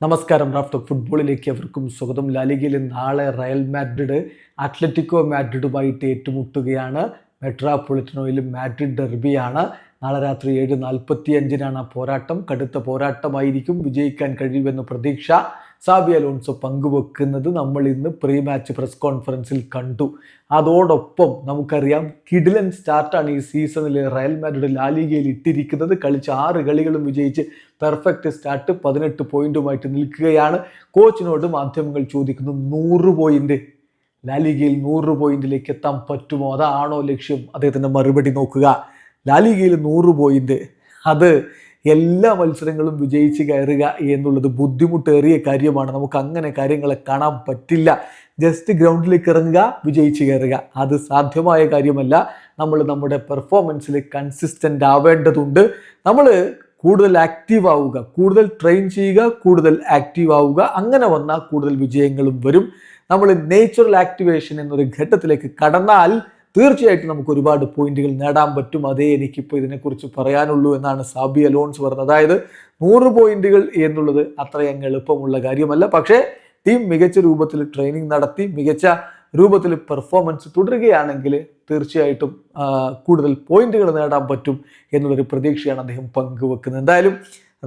നമസ്കാരം. Raf talk ഫുട്ബോളിലേക്ക് അവർക്കും സ്വാഗതം. ലാലിഗയിൽ നാളെ റയൽ മാഡ്രിഡ് അത്ലറ്റിക്കോ മാഡ്രിഡുമായിട്ട് ഏറ്റുമുട്ടുകയാണ്. മെട്രോപൊളിറ്റനോയിൽ മാഡ്രിഡ് ഡെർബിയാണ്. നാളെ രാത്രി 7:45 ആ പോരാട്ടം. കടുത്ത പോരാട്ടമായിരിക്കും. വിജയിക്കാൻ കഴിയുമെന്ന പ്രതീക്ഷ സാബി അലോൺസോ പങ്കുവെക്കുന്നത് നമ്മൾ ഇന്ന് പ്രീ മാച്ച് പ്രസ് കോൺഫറൻസിൽ കണ്ടു. അതോടൊപ്പം നമുക്കറിയാം കിടിലൻ സ്റ്റാർട്ടാണ് ഈ സീസണിൽ റയൽ മാഡ്രിഡ് ലാലിഗയിൽ ഇട്ടിരിക്കുന്നത്. കളിച്ച 6 കളികളും വിജയിച്ച് പെർഫെക്റ്റ് സ്റ്റാർട്ട്, 18 പോയിന്റുമായിട്ട് നിൽക്കുകയാണ്. കോച്ചിനോട് മാധ്യമങ്ങൾ ചോദിക്കുന്നു, 100 പോയിന്റ് ലാലിഗയിൽ 100 പോയിന്റിലേക്ക് എത്താൻ പറ്റുമോ, അതാണോ ലക്ഷ്യം? അദ്ദേഹത്തിൻ്റെ മറുപടി നോക്കുക. ലാലിഗയിൽ 100 പോയിന്റ്, അത് എല്ലാ മത്സരങ്ങളും വിജയിച്ച് കയറുക എന്നുള്ളത് ബുദ്ധിമുട്ടേറിയ കാര്യമാണ്. നമുക്ക് അങ്ങനെ കാര്യങ്ങളെ കാണാൻ പറ്റില്ല. ജസ്റ്റ് ഗ്രൗണ്ടിലേക്ക് ഇറങ്ങുക, വിജയിച്ച് കയറുക, അത് സാധ്യമായ കാര്യമല്ല. നമ്മൾ നമ്മുടെ പെർഫോമൻസിൽ കൺസിസ്റ്റൻ്റ് ആവേണ്ടതുണ്ട്. നമ്മൾ കൂടുതൽ ആക്റ്റീവ് ആവുക, കൂടുതൽ ട്രെയിൻ ചെയ്യുക, കൂടുതൽ ആക്റ്റീവ് ആവുക. അങ്ങനെ വന്നാൽ കൂടുതൽ വിജയങ്ങളും വരും. നമ്മൾ നേച്ചുറൽ ആക്ടിവേഷൻ എന്നൊരു ഘട്ടത്തിലേക്ക് കടന്നാൽ തീർച്ചയായിട്ടും നമുക്ക് ഒരുപാട് പോയിന്റുകൾ നേടാൻ പറ്റും. അതേ എനിക്കിപ്പോൾ ഇതിനെക്കുറിച്ച് പറയാനുള്ളൂ എന്നാണ് സാബി അലോൺസ് പറഞ്ഞത്. അതായത് 100 പോയിന്റുകൾ എന്നുള്ളത് അത്രയങ്ങ് എളുപ്പമുള്ള കാര്യമല്ല. പക്ഷേ ടീം മികച്ച രൂപത്തിൽ ട്രെയിനിങ് നടത്തി മികച്ച രൂപത്തിൽ പെർഫോമൻസ് തുടരുകയാണെങ്കിൽ തീർച്ചയായിട്ടും കൂടുതൽ പോയിന്റുകൾ നേടാൻ പറ്റും എന്നുള്ളൊരു പ്രതീക്ഷയാണ് അദ്ദേഹം പങ്കുവെക്കുന്നത്. എന്തായാലും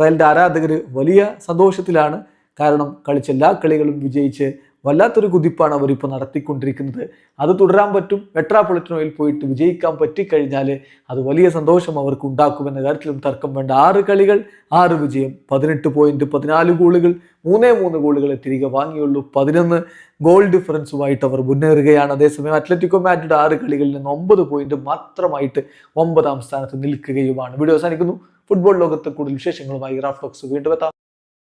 റയലിൻ്റെ ആരാധകർ വലിയ സന്തോഷത്തിലാണ്. കാരണം കളിച്ച എല്ലാ കളികളും വിജയിച്ച് വല്ലാത്തൊരു കുതിപ്പാണ് അവരിപ്പോൾ നടത്തിക്കൊണ്ടിരിക്കുന്നത്. അത് തുടരാൻ പറ്റും. മെട്രോപൊളിറ്റനോയിൽ പോയിട്ട് വിജയിക്കാൻ പറ്റിക്കഴിഞ്ഞാൽ അത് വലിയ സന്തോഷം അവർക്ക് ഉണ്ടാക്കുമെന്ന കാര്യത്തിലും തർക്കം വേണ്ട. 6 കളികൾ 6 വിജയം, 18 പോയിന്റ്, 14 ഗോളുകൾ, 3 ഗോളുകളെ തിരികെ വാങ്ങിയുള്ളൂ. 11 ഗോൾ ഡിഫറൻസുമായിട്ട് അവർ മുന്നേറുകയാണ്. അതേസമയം അത്ലറ്റിക്കോ മാഡ്രിഡ് 6 കളികളിൽ നിന്ന് 9 പോയിന്റ് മാത്രമായിട്ട് 9ാം സ്ഥാനത്ത് നിൽക്കുകയുമാണ്. വീഡിയോ അവസാനിക്കുന്നു. ഫുട്ബോൾ ലോകത്തെ കൂടുതൽ വിശേഷങ്ങളുമായി റാഫ് ടോക്സ് വീണ്ടും എത്താം.